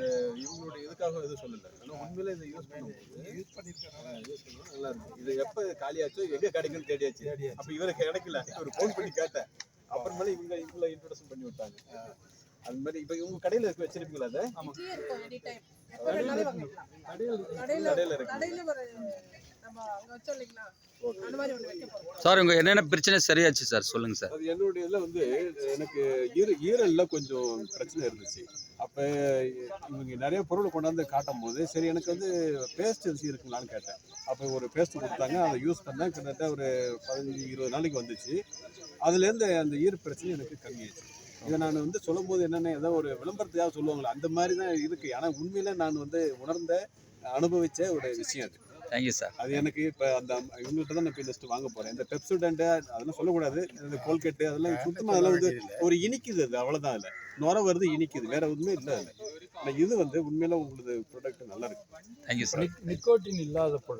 இவங்களுடைய இதுக்காக எதுவும் சொல்லல. ஆனா உண்மையிலே இதை யூஸ் பண்ணும்போது யூஸ் பண்ணும்போது நல்லா இருக்கு. இது எப்ப காலியாச்சோ எங்க கிடைக்குன்னு தேடியாச்சு. அப்ப இவருக்கு கிடைக்கல. ஒரு ஃபோன் பண்ணி கேட்டேன். அப்புறமேல இவங்களை இன்ட்ரோடக்ஷன் பண்ணி விட்டாங்க. அது மாதிரி இப்ப இவங்க கடையில வச்சிருப்பீங்களா அதை? கடையில இருக்கு. சார் உங்க என்னென்ன பிரச்சனை சரியாச்சு சார் சொல்லுங்க சார். அது என்னுடைய இதுல வந்து எனக்கு ஈரல்ல கொஞ்சம் பிரச்சனை இருந்துச்சு. அப்ப இவங்க நிறைய பொருள் கொண்டாந்து காட்டும் போது சரி எனக்கு வந்து பேஸ்ட் இருக்குங்களான்னு கேட்டேன். அப்ப ஒரு பேஸ்ட் கொடுத்தாங்க. அதை யூஸ் பண்ணேன். கிட்டத்தட்ட ஒரு 15-20 நாளைக்கு வந்துச்சு. அதுல இருந்து அந்த ஈர பிரச்சனை எனக்கு கம்மியாச்சு. இதை நான் வந்து சொல்லும் போது என்னென்ன ஏதோ ஒரு விளம்பரத்தையாக சொல்லுவாங்களா அந்த மாதிரி தான் இருக்கு. ஆனா உண்மையில நான் வந்து உணர்ந்த அனுபவிச்ச ஒரு விஷயம் அது. Thank you sir. அது எனக்கு இப்போ அந்த இவங்கள்ட்ட தான் நான் இப்போ நெக்ஸ்ட் வாங்க போறேன். இந்த பெப்சோடென்ட் அதெல்லாம் சொல்லக்கூடாது. இந்த கோல்கேட்டு அதெல்லாம் சுத்தமாக அதெல்லாம் வந்து ஒரு இனிக்குது. அது அவ்வளோதான். இல்லை நுர வருது இனிக்குது. வேற எதுவுமே இல்லை அதில். ஆனால் இது வந்து உண்மையில உங்களுக்கு ப்ராடக்ட் நல்லா இருக்கு. Thank you sir. நிக்கோட்டின் இல்லாத